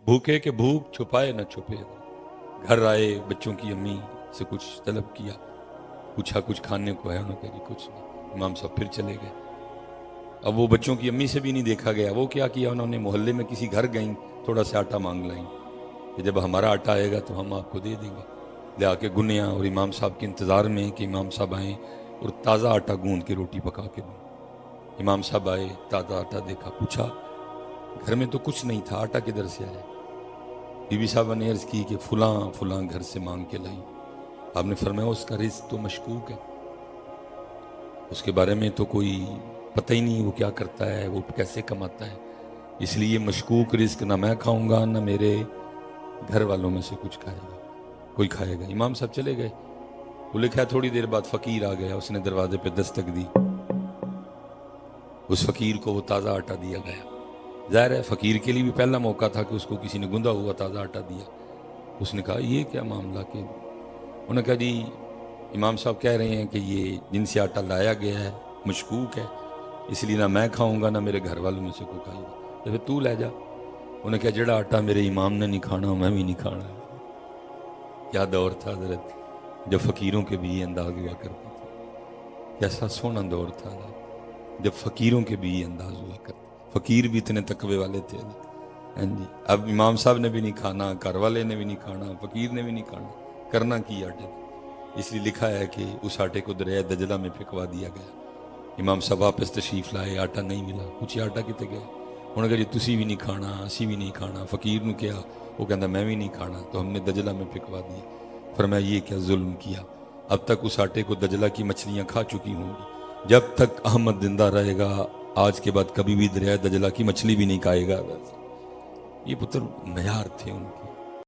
भूखे के भूख छुपाए न छुपे। घर आए, बच्चों की अम्मी से कुछ तलब किया, पूछा कुछ खाने को है, उन्होंने कहा कुछ नहीं। इमाम साहब फिर चले गए। अब वो बच्चों की अम्मी से भी नहीं देखा गया। वो क्या किया उन्होंने, मोहल्ले में किसी घर गई, थोड़ा सा आटा मांग लाई कि जब हमारा आटा आएगा तो हम आपको दे देंगे। ले आके गुनिया और इमाम साहब के इंतज़ार में कि इमाम साहब आएँ और ताज़ा आटा गूंद के रोटी पका के दूँ। इमाम साहब आए, ताज़ा आटा देखा, पूछा घर में तो कुछ नहीं था, आटा किधर से आया? बीबी साहबा ने अर्ज़ की कि फलां फलां घर से मांग के लाई। आपने फरमाया उसका रिज़्क़ तो मशकूक है, उसके बारे में तो कोई पता ही नहीं वो क्या करता है, वो कैसे कमाता है, इसलिए मशकूक रिज़्क़ ना मैं खाऊंगा ना मेरे घर वालों में से कुछ खाएगा, कोई खाएगा। इमाम साहब चले गए। वो लिखा है थोड़ी देर बाद फ़कीर आ गया, उसने दरवाजे पे दस्तक दी। उस फ़कीर को वो ताज़ा आटा दिया गया। ज़ाहिर है फ़कीर के लिए भी पहला मौका था कि उसको किसी ने गुंदा हुआ ताज़ा आटा दिया। उसने कहा ये क्या मामला के? उन्होंने कहा जी इमाम साहब कह रहे हैं कि ये जिनसे आटा लाया गया है मशकूक है, इसलिए ना मैं खाऊंगा ना मेरे घर वालों में से कोई खाएगा, तो फिर तू ले जा। उन्हें कहा जड़ा आटा मेरे इमाम ने नहीं खाना मैं भी नहीं खाना। क्या दौर था हज़रत, जब फ़कीरों के भी ये अंदाज हुआ करते थे। कैसा सोना दौर था जब फ़कीरों के भी ये अंदाज हुआ करते। फ़कीर भी इतने तकवे वाले थे। हाँ जी, अब इमाम साहब ने भी नहीं खाना, घर वाले ने भी नहीं खाना, फ़कीर ने भी नहीं खाना, करना की आटे। इसलिए लिखा है कि उस आटे को दरिया दजला में फेंकवा दिया गया। इमाम साहब वापस तशरीफ़ लाए, आटा नहीं मिला। पूछे आटा कितने गया? उन्होंने कहा जी तुसी भी नहीं खाना असी भी नहीं खाना। फ़कीर ने कहा, वो कहता मैं भी नहीं खाना, तो हमने दजला में फेंकवा दिया। फरमाया ये क्या जुल्म किया, अब तक उस आटे को दजला की मछलियाँ खा चुकी होंगी, जब तक अहमद जिंदा रहेगा आज के बाद कभी भी दरिया दजला की मछली भी नहीं खाएगा। ये पुत्र मयार थे उनके।